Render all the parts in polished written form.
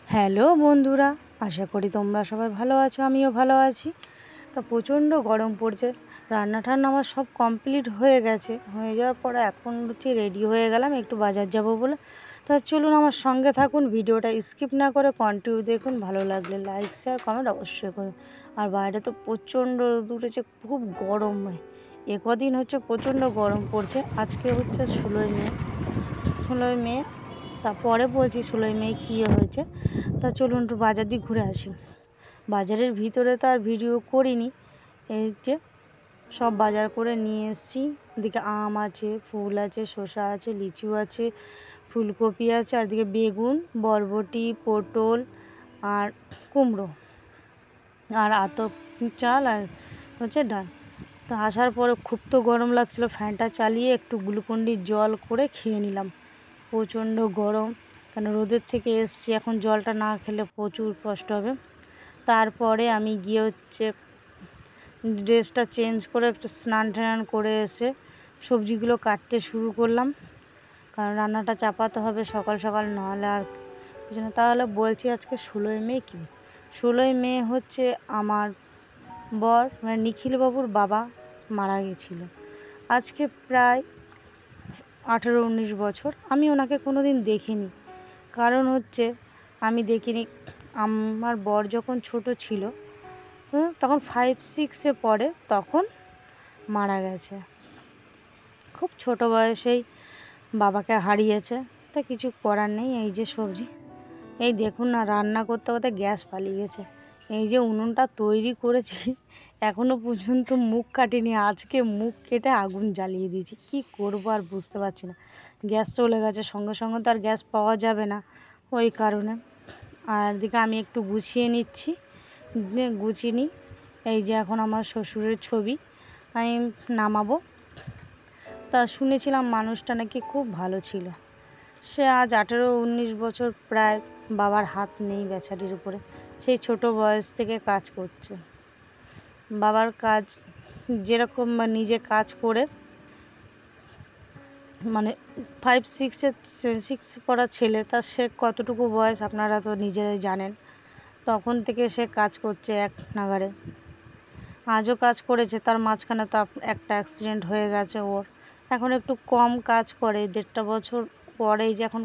Hello বন্ধুরা, আশা করি তোমরা সবাই ভালো আছো। আমিও ভালো আছি। তো প্রচণ্ড গরম পড়ছে। রান্না টান্না আমার সব কমপ্লিট হয়ে গেছে। হয়ে যাওয়ার পরে এখন রেডি হয়ে গেলাম একটু বাজার যাব বলে। তো চলুন আমার সঙ্গে থাকুন, ভিডিওটা স্কিপ না করে কন্টিনিউ দেখুন। ভালো লাগলে লাইক শেয়ার কমেন্ট অবশ্যই করুন। আর বাইরে তো প্রচণ্ড রোদ উঠেছে, খুব গরম। কদিন হচ্ছে প্রচণ্ড গরম পড়ছে। আজকে হচ্ছে 16ই মে। তারপরে বলছি 16ই মে কী হয়েছে। তা চলুন একটু বাজার দিয়ে ঘুরে আসি। বাজারের ভিতরে তো আর ভিডিও করিনি। এই যে সব বাজার করে নিয়ে এসেছি। এদিকে আম আছে, ফুল আছে, শসা আছে, লিচু আছে, ফুলকপি আছে, আর দিকে বেগুন, বরবটি, পটল আর কুমড়ো আর চাল আর হচ্ছে ডাল। তো আসার পরে খুব তো গরম লাগছিলো, ফ্যানটা চালিয়ে একটু গ্লুকন্ডির জল করে খেয়ে নিলাম। প্রচণ্ড গরম, কেন রোদের থেকে এসছি, এখন জলটা না খেলে প্রচুর কষ্ট হবে। তারপরে আমি গিয়ে হচ্ছে ড্রেসটা চেঞ্জ করে একটু স্নান টান করে এসে সবজিগুলো কাটতে শুরু করলাম, কারণ রান্নাটা চাপাতে হবে সকাল সকাল, নাহলে আর কিছু না। তাহলে বলছি আজকে 16ই মে কি? 16ই মে হচ্ছে আমার বর মানে নিখিলবাবুর বাবা মারা গেছিল। আজকে প্রায় 18-19 বছর। আমি ওনাকে কোনো দিন দেখিনি, কারণ হচ্ছে আমি দেখিনি। আমার বর যখন ছোট ছিল, তখন 5-6-এ পড়ে, তখন মারা গেছে। খুব ছোট বয়সেই বাবাকে হারিয়েছে। তা কিছু করার নেই। এই যে সবজি, এই দেখুন না, রান্না করতে করতে গ্যাস পালিয়ে গেছে। এই যে উনুনটা তৈরি করেছি, এখনও পর্যন্ত মুখ কাটিনি। আজকে মুখ কেটে আগুন জ্বালিয়ে দিয়েছি। কি করব আর বুঝতে পারছি না। গ্যাস চলে গেছে, সঙ্গে সঙ্গে তো আর গ্যাস পাওয়া যাবে না, ওই কারণে। আর দিকে আমি একটু গুছিয়ে নিচ্ছি, গুছিয়ে নিই। এই যে এখন আমার শ্বশুরের ছবি আমি নামাবো। তা শুনেছিলাম মানুষটা নাকি খুব ভালো ছিল। সে আজ 18-19 বছর প্রায় বাবার হাত নেই বেচারির উপরে। সেই ছোট বয়স থেকে কাজ করছে। বাবার কাজ যেরকম নিজে কাজ করে, মানে 5-6 পড়া ছেলে, তার সে কতটুকু বয়স আপনারা তো নিজেরাই জানেন। তখন থেকে সে কাজ করছে এক নাগারে। আজও কাজ করেছে, তার মাঝখানে তো একটা অ্যাক্সিডেন্ট হয়ে গেছে ওর। এখন একটু কম কাজ করে, 1.5 বছর পরেই যে এখন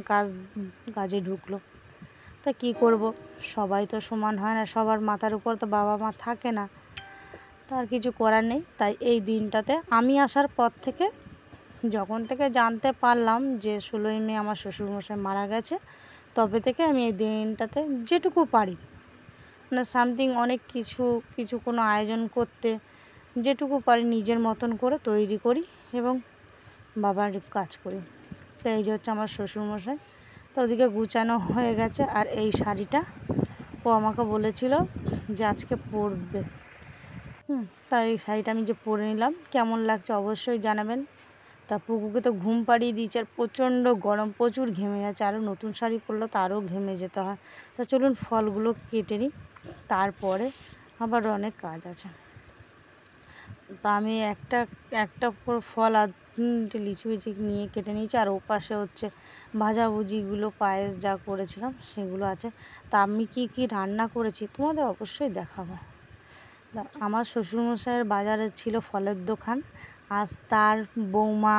কাজে ঢুকলো। তা কী করব, সবাই তো সমান হয় না, সবার মাথার উপর তো বাবা মা থাকে না। তার কিছু করার নেই। তাই এই দিনটাতে আমি আসার পর থেকে, যখন থেকে জানতে পারলাম যে 16ই মে আমার শ্বশুরমশাই মারা গেছে, তবে থেকে আমি এই দিনটাতে যেটুকু পারি, মানে সামথিং অনেক কিছু কোনো আয়োজন করতে যেটুকু পারি নিজের মতন করে তৈরি করি এবং বাবার কাজ করি। তো এই যে হচ্ছে আমার শ্বশুরমশাই। তো ওদিকে গুছানো হয়ে গেছে। আর এই শাড়িটা ও আমাকে বলেছিল যে আজকে পরবে। তাই এই শাড়িটা আমি যে পরে নিলাম, কেমন লাগছে অবশ্যই জানাবেন। তা পুকুকে তো ঘুম পাড়িয়ে দিয়েছে, আর প্রচণ্ড গরম, প্রচুর ঘেমে যাচ্ছে। আরও নতুন শাড়ি পরলে তো আরও ঘেমে যেতে হয়। তা চলুন ফলগুলো কেটে নিই, তারপরে আবার অনেক কাজ আছে। তা আমি একটা ফল আর লিচু নিয়ে কেটে নিয়েছি। আর ওপাশে হচ্ছে ভাজাভুজিগুলো, পায়েস যা করেছিলাম সেগুলো আছে। তা আমি কি রান্না করেছি তোমাদের অবশ্যই দেখাবো। আমার শ্বশুরমশাইয়ের বাজারে ছিল ফলের দোকান। আজ তার বৌমা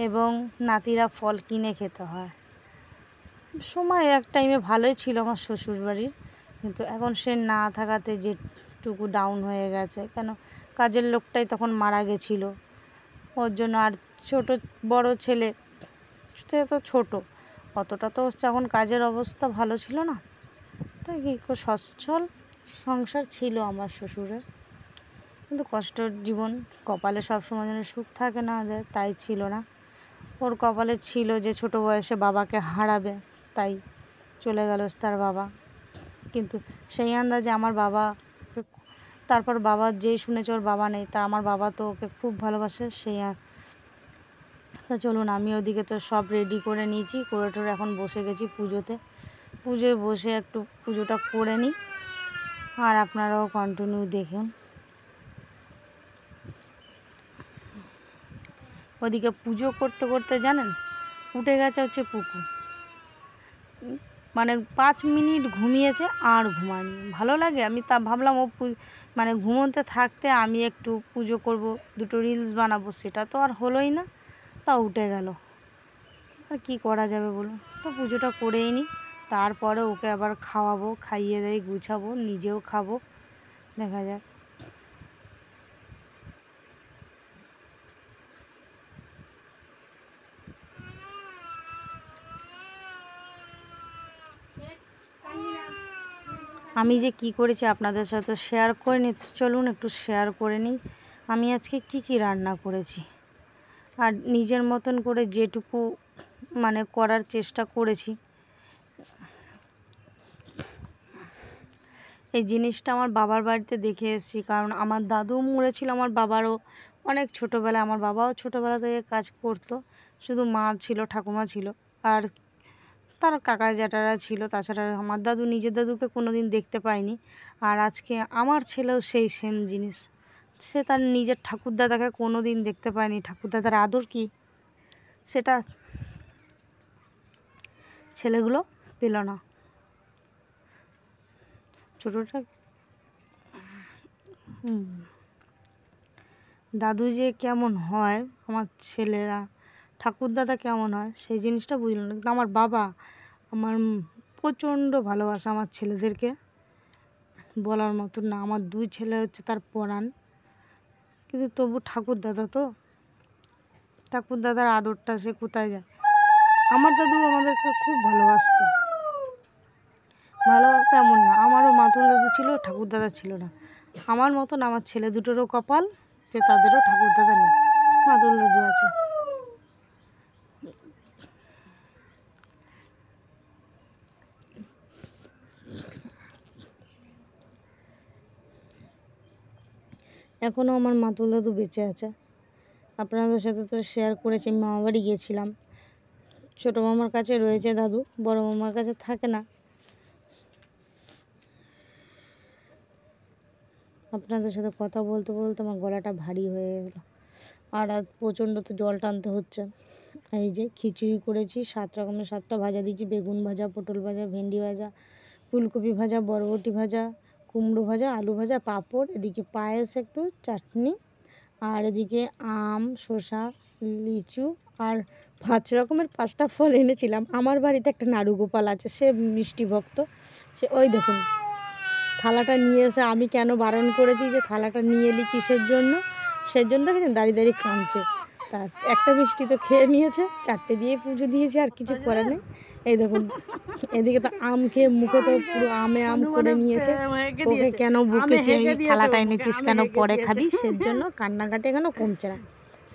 এবং নাতিরা ফল কিনে খেতে হয়। সময় এক টাইমে ভালোই ছিল আমার শ্বশুরবাড়ির, কিন্তু এখন সে না থাকাতে যেটুকু ডাউন হয়ে গেছে। কেন, কাজের লোকটাই তখন মারা গেছিল, ওর জন্য। আর বড় ছেলে সে তো ছোটো, অতটা তো এখন কাজের অবস্থা ভালো ছিল না। তাই কি সচ্ছল সংসার ছিল আমার শ্বশুরের, কিন্তু কষ্টের জীবন। কপালে সবসময় যেন সুখ থাকে না, তাই ছিল না। ওর কপালে ছিল যে ছোট বয়সে বাবাকে হারাবে, তাই চলে গেল তার বাবা। কিন্তু সেই আন্দাজে আমার বাবা, তারপর বাবা যেই শুনেছে ওর বাবা নেই, তা আমার বাবা তো ওকে খুব ভালোবাসে। তা চলুন, আমি ওদিকে তো সব রেডি করে নিয়েছি, করে টোরে এখন বসে গেছি পুজোয় বসে একটু পুজোটা করে নিই। আর আপনারাও কন্টিনিউ দেখুন। ওদিকে পুজো করতে করতে জানেন উঠে গেছে হচ্ছে পুকুর। মানে 5 মিনিট ঘুমিয়েছে আর ঘুমায়নি। ভালো লাগে, আমি তা ভাবলাম ও মানে ঘুমোতে থাকতে আমি একটু পুজো করব, 2টো রিলস বানাবো, সেটা তো আর হলোই না, তা উঠে গেল। আর কী করা যাবে বলুন, তো পুজোটা করেই নিই, তারপরে ওকে আবার খাওয়াবো, খাইয়ে দিয়ে গুছাবো, নিজেও খাবো, দেখা যাক। আমি যে কি করেছি আপনাদের সাথে শেয়ার করে নিই, চলুন একটু শেয়ার করে নিই। আমি আজকে কি রান্না করেছি, আর নিজের মতন করে যেটুকু মানে করার চেষ্টা করেছি। এই জিনিসটা আমার বাবার বাড়িতে দেখে এসেছি, কারণ আমার দাদুও মরেছিল, আমার বাবারও অনেক ছোটোবেলায়, আমার বাবাও ছোটোবেলা থেকে কাজ করতো, শুধু মা ছিল, ঠাকুমা ছিল, আর তার কাকা জ্যাঠারা ছিল, তাছাড়া আমার দাদু, নিজের দাদুকে কোনো দিন দেখতে পায়নি। আর আজকে আমার ছেলেও সেই সেম জিনিস, সে তার নিজের ঠাকুরদাদাকে কোনো দিন দেখতে পায়নি। ঠাকুরদাদার আদর কি সেটা ছেলেগুলো পেল না। ছোটোটা দাদু যে কেমন হয়, আমার ছেলেরা ঠাকুরদাদা কেমন হয় সেই জিনিসটা বুঝল না। কিন্তু আমার বাবা আমার প্রচণ্ড ভালোবাসা আমার ছেলেদেরকে, বলার মতন না। আমার 2 ছেলে হচ্ছে তার পরাণ, কিন্তু তবু ঠাকুরদাদা তো, ঠাকুরদাদার আদরটা সে কোথায় যায়। আমার দাদু আমাদেরকে খুব ভালোবাসতো এমন না, আমারও মাতুল দাদু ছিল, ঠাকুরদাদা ছিল না। আমার মতন আমার ছেলে দুটোরও কপাল যে তাদেরও ঠাকুরদাদা নেই, মাতুল দাদু আছে। এখনও আমার মাতুল দাদু বেঁচে আছে। আপনাদের সাথে তো শেয়ার করেছি, মামা বাড়ি গিয়েছিলাম, ছোটো মামার কাছে রয়েছে দাদু, বড় মামার কাছে থাকে না। আপনাদের সাথে কথা বলতে বলতে আমার গলাটা ভারী হয়ে গেল, আর প্রচণ্ড তো জল টানতে হচ্ছে। এই যে খিচুড়ি করেছি, 7 রকমের 7টা ভাজা দিয়েছি, বেগুন ভাজা, পটল ভাজা, ভেন্ডি ভাজা, ফুলকপি ভাজা, বরবটি ভাজা, কুমড়ো ভাজা, আলু ভাজা, পাঁপড়, এদিকে পায়েস, একটু চাটনি, আর এদিকে আম, শসা, লিচু, আর 5 রকমের 5টা ফল এনেছিলাম। আমার বাড়িতে একটা নাড়ুগোপাল আছে, সে মিষ্টি ভক্ত, সে ওই দেখুন থালাটা নিয়ে এসে, আমি কেন বারণ করেছি যে থালাটা নিয়ে এলি কিসের জন্য, সেজন্য দেখেছেন দাঁড়িয়ে দাঁড়িয়ে কাঁদছে। তা একটা মিষ্টি তো খেয়ে নিয়েছে, 4টে দিয়ে পুজো দিয়েছে, আর কিছু করে নেই। এই দেখুন এদিকে তো আম খেয়ে মুখে তো পুরো আম করে নিয়েছে। ওকে কেন বকেছি, এই থালাটা এনেছিস কেন, পরে খাবি, সেজন্য কান্নাকাটি এখনো কমছে না।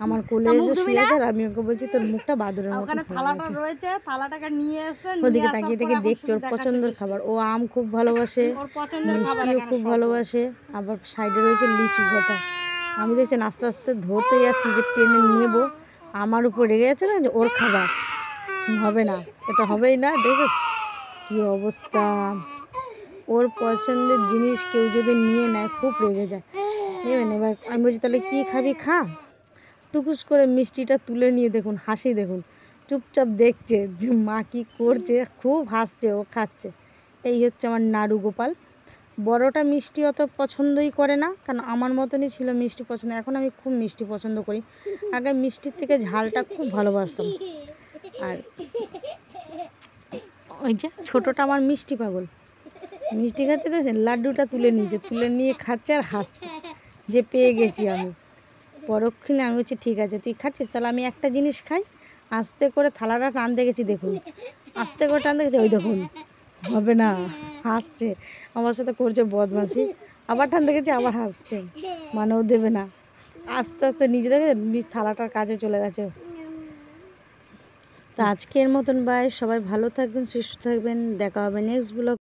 আমার কোলে এসে শুয়ে আছে, আর আমি ওকে বলছি তোর মুখটা বাদুরের মতো থালাটা রয়েছে, থালাটাকে নিয়ে এসে ওদিকে তাকিয়ে থেকে দেখছে ওর পছন্দের খাবার। ও আম খুব ভালোবাসে, মিষ্টিও খুব ভালোবাসে, আবার সাইডে রয়েছে লিচু গোটা। আমি দেখছি আস্তে আস্তে ধরতে যাচ্ছি যে টেনে নেব, আমার উপর রেগে যাচ্ছে না যে ওর খাবার হবে না, এটা হবেই না। দেখছো কী অবস্থা, ওর পছন্দের জিনিস কেউ যদি নিয়ে নেয় খুব রেগে যায়। নেবেন এবার আমি বলছি তাহলে কী খাবি খা, টুকুস করে মিষ্টিটা তুলে নিয়ে দেখুন হাসি, দেখুন চুপচাপ দেখছে যে মা কী করছে, খুব হাসছে, ও খাচ্ছে। এই হচ্ছে আমার নাড়ু গোপাল। বড়টা মিষ্টি অত পছন্দই করে না, কারণ আমার মতনই ছিল মিষ্টি পছন্দ। এখন আমি খুব মিষ্টি পছন্দ করি, আগে মিষ্টির থেকে ঝালটা খুব ভালোবাসতাম। আর ওই যে ছোটোটা আমার মিষ্টি পাগল, মিষ্টি খাচ্ছে, দেখছেন লাড্ডুটা তুলে নিয়েছে, তুলে নিয়ে খাচ্ছে আর হাসছে যে পেয়ে গেছি আমি। পরক্ষণে আমি বলছি ঠিক আছে তুই খাচ্ছিস, তাহলে আমি একটা জিনিস খাই। আস্তে করে থালাটা টানতে গেছি, দেখুন আস্তে করে টানতে গেছি, ওই দেখুন হবে না, হাসছে, আমার সাথে করছে বদমাশি। আবার টানতে গেছি, আবার হাসছে, মানে ও দেবে না। আস্তে আস্তে নিজে দেখে থালাটার কাজে চলে গেছে। তা আজকের মতন বাই, সবাই ভালো থাকবেন, সুস্থ থাকবেন, দেখা হবে নেক্সট ব্লগ।